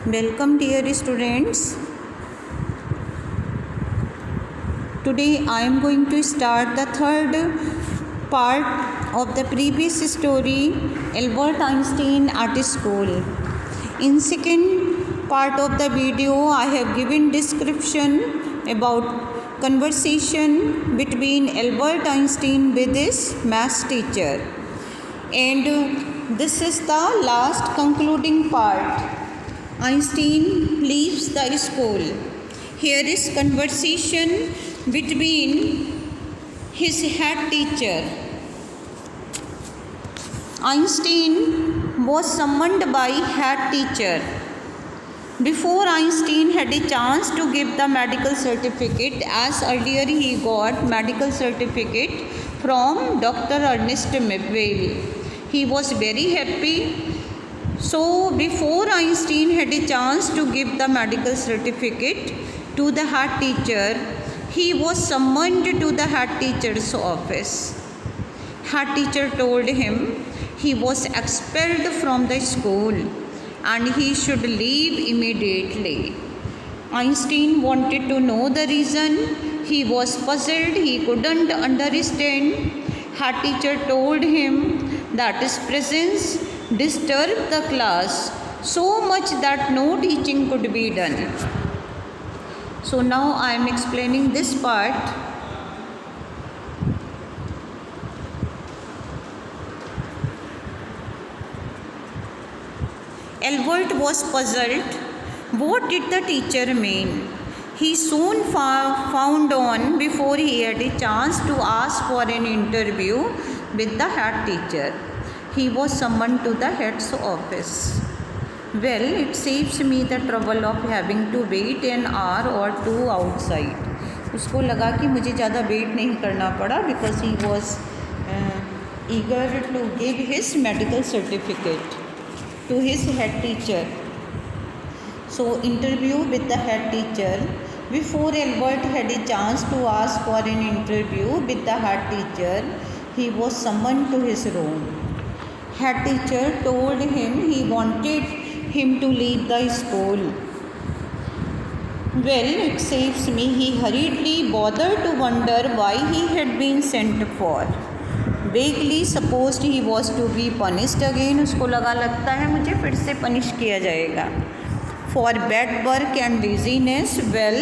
Welcome dear students. Today I am going to start the third part of the previous story, Albert Einstein at school. In second part of the video I have given description about conversation between Albert Einstein with his math teacher. And this is the last concluding part. Einstein leaves the school. Here is conversation between his head teacher. Einstein was summoned by head teacher. Before Einstein had a chance to give the medical certificate, as earlier he got medical certificate from Dr. Ernest Mabel. He was very happy. So before Einstein had a chance to give the medical certificate to the head teacher, he was summoned to the head teacher's office. Head teacher told him he was expelled from the school and he should leave immediately. Einstein wanted to know the reason. He was puzzled. He couldn't understand. Head teacher told him that his presence disturbed the class so much that no teaching could be done. So now I am explaining this part. Albert was puzzled. What did the teacher mean? He soon found on before he had a chance to ask for an interview with the head teacher. He was summoned to the head's office. Well, it saves me the trouble of having to wait an hour or two outside. उसको लगा कि मुझे ज़्यादा wait नहीं करना पड़ा because he was eager to give his medical certificate to his head teacher. So interview with the head teacher. Before Albert had a chance to ask for an interview with the head teacher, he was summoned to his room. Head teacher told him he wanted him to leave the school. Well, it saves me, he hurriedly bothered to wonder why he had been sent for. Vaguely supposed he was to be punished again. उसको लगता है मुझे फिर से punish किया जाएगा. For bad work and laziness, well,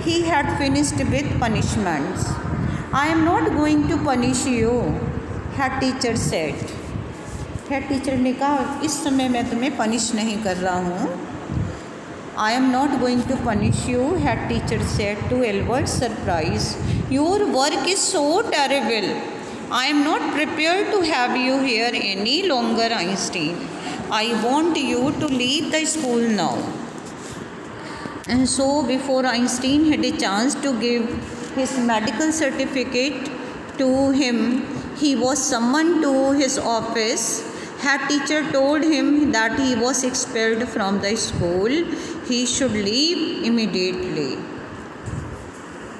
he had finished with punishments. I am not going to punish you, head teacher said. Head teacher ने कहा इस समय मैं तुम्हें पनिश नहीं कर रहा हूँ. I am not going to punish you, head teacher said to Albert's surprise. Your work is so terrible. I am not prepared to have you here any longer, Einstein. I want you to leave the school now. And so before Einstein had a chance to give his medical certificate to him, he was summoned to his office. Head teacher told him that he was expelled from the school. He should leave immediately.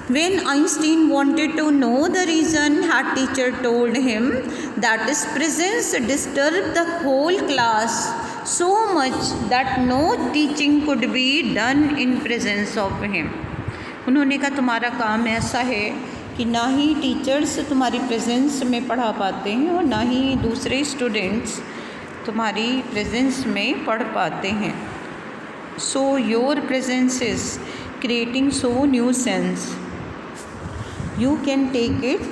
When Einstein wanted to know the reason, head teacher told him that his presence disturbed the whole class so much that no teaching could be done in presence of him. उन्होंने कहा तुम्हारा काम ऐसा है कि ना ही teachers तुम्हारी presence में पढ़ा पाते हैं और ना ही दूसरे स्टूडेंट्स तुम्हारी प्रेजेंस में पढ़ पाते हैं. So your presence is creating so new sense. You can take it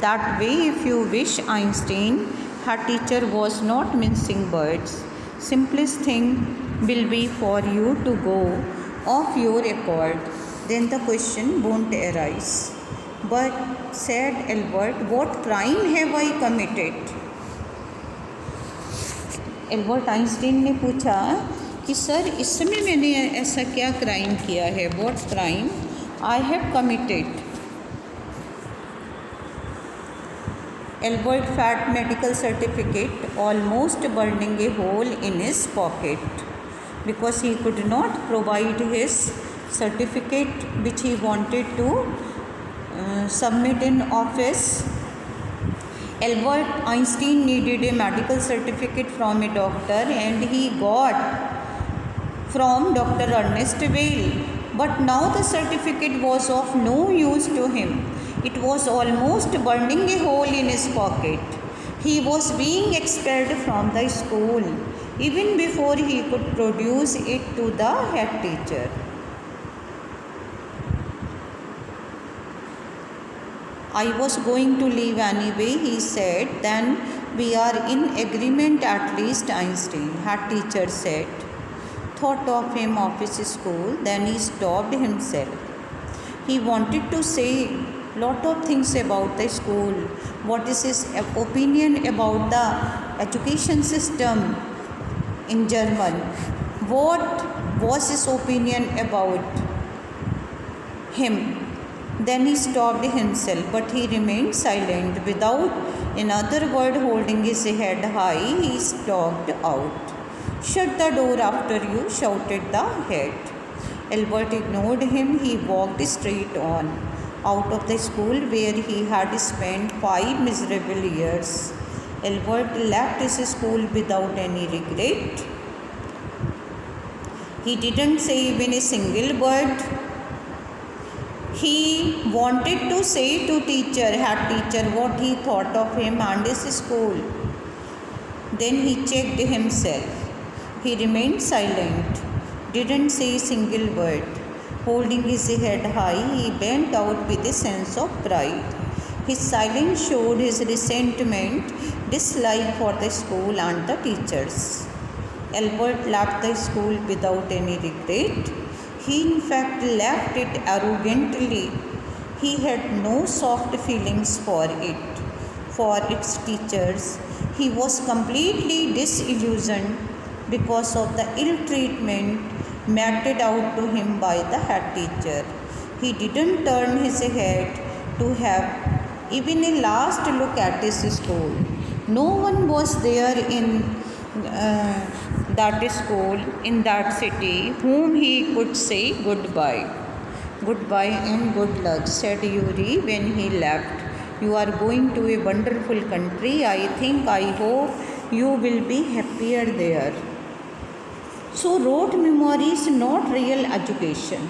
that way if you wish, Einstein. Her teacher was not mincing words. Simplest thing will be for you to go of your accord. Then the question won't arise. But, said Albert, what crime have I committed? Albert Einstein ने पूछा कि sir इस समय मैंने ऐसा क्या crime किया है. What crime I have committed. Albert felt medical certificate almost burning a hole in his pocket because he could not provide his certificate which he wanted to submit in office. Albert Einstein needed a medical certificate from a doctor and he got from Dr. Ernest Weil. But now the certificate was of no use to him. It was almost burning a hole in his pocket. He was being expelled from the school even before he could produce it to the head teacher. I was going to leave anyway, he said. Then we are in agreement at least, Einstein, head teacher said. Thought of him of his school, then he stopped himself. He wanted to say lot of things about the school. What is his opinion about the education system in German? What was his opinion about him? Then he stopped himself, but he remained silent. Without another word, holding his head high, he stalked out. Shut the door after you, shouted the head. Albert ignored him. He walked straight on, out of the school where he had spent 5 miserable years. Albert left his school without any regret. He didn't say even a single word. He wanted to say to head teacher, what he thought of him and his school. Then he checked himself. He remained silent, didn't say a single word. Holding his head high, he bent out with a sense of pride. His silence showed his resentment, dislike for the school and the teachers. Albert left the school without any regret. He in fact left it arrogantly. He had no soft feelings for it, for its teachers. He was completely disillusioned because of the ill treatment meted out to him by the head teacher. He didn't turn his head to have even a last look at his school. No one was there in that school, in that city, whom he could say goodbye. Goodbye and good luck, said Yuri when he left. You are going to a wonderful country. I hope you will be happier there. So, rote memory is not real education.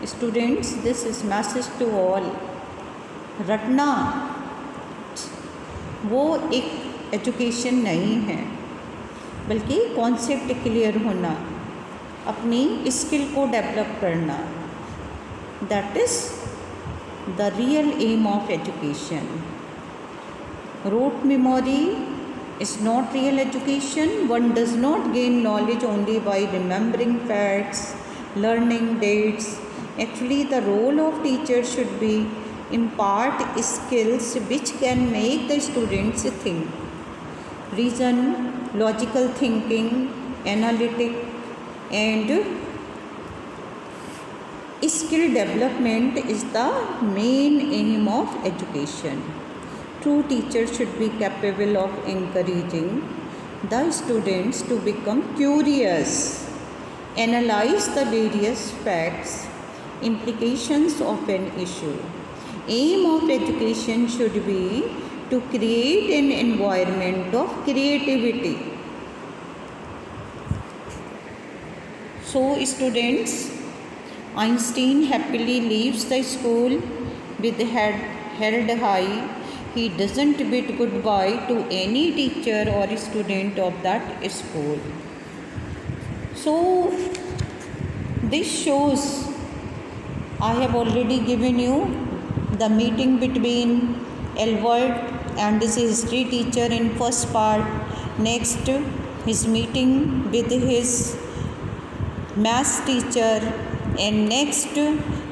Students, this is message to all. रटना वो एक education नहीं है, बल्कि concept clear होना, अपनी skill को develop करना, that is the real aim of education. Rote memory is not real education. One does not gain knowledge only by remembering facts, learning dates. Actually, the role of teacher should be impart skills which can make the students think. Reason, logical thinking, analytic, and skill development is the main aim of education. True teachers should be capable of encouraging the students to become curious, analyze the various facts, implications of an issue. Aim of education should be to create an environment of creativity. So, students, Einstein happily leaves the school with head held high. He doesn't bid goodbye to any teacher or student of that school. So, this shows, I have already given you the meeting between Albert and his history teacher in first part. Next, his meeting with his maths teacher, and next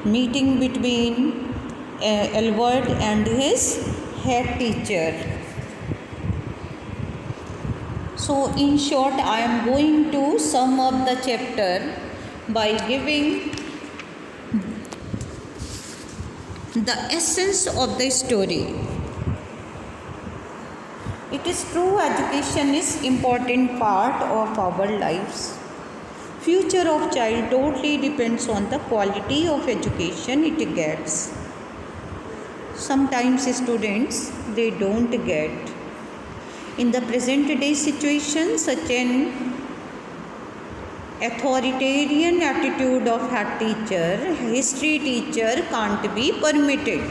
meeting between Albert and his head teacher. So, in short, I am going to sum up the chapter by giving the essence of the story. It is true, education is important part of our lives. Future of child totally depends on the quality of education it gets. Sometimes students, they don't get. In the present day situation, such an authoritarian attitude of head teacher, history teacher can't be permitted.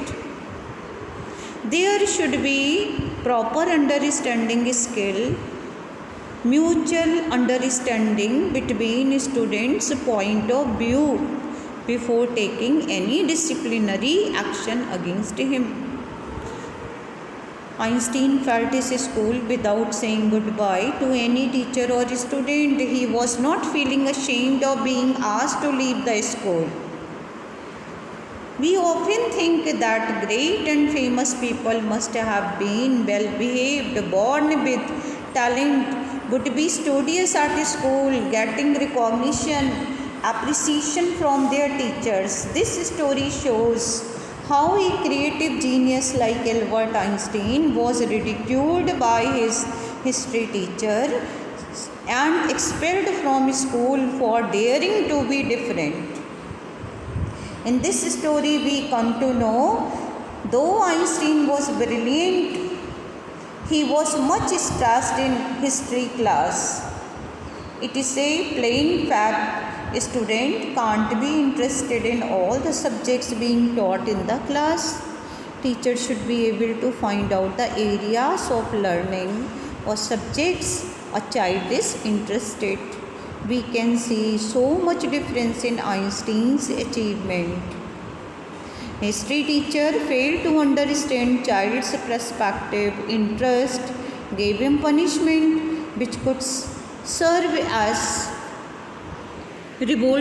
There should be proper understanding skill, mutual understanding between students' point of view before taking any disciplinary action against him. Einstein felt his school without saying goodbye to any teacher or student. He was not feeling ashamed of being asked to leave the school. We often think that great and famous people must have been well behaved, born with talent, would be studious at school, getting recognition, appreciation from their teachers. This story shows how a creative genius like Albert Einstein was ridiculed by his history teacher and expelled from school for daring to be different. In this story, we come to know, though Einstein was brilliant, he was much stressed in history class. It is a plain fact. A student can't be interested in all the subjects being taught in the class. Teachers should be able to find out the areas of learning or subjects a child is interested. We can see so much difference in Einstein's achievement. History teacher failed to understand child's perspective, interest, gave him punishment which could serve as revolt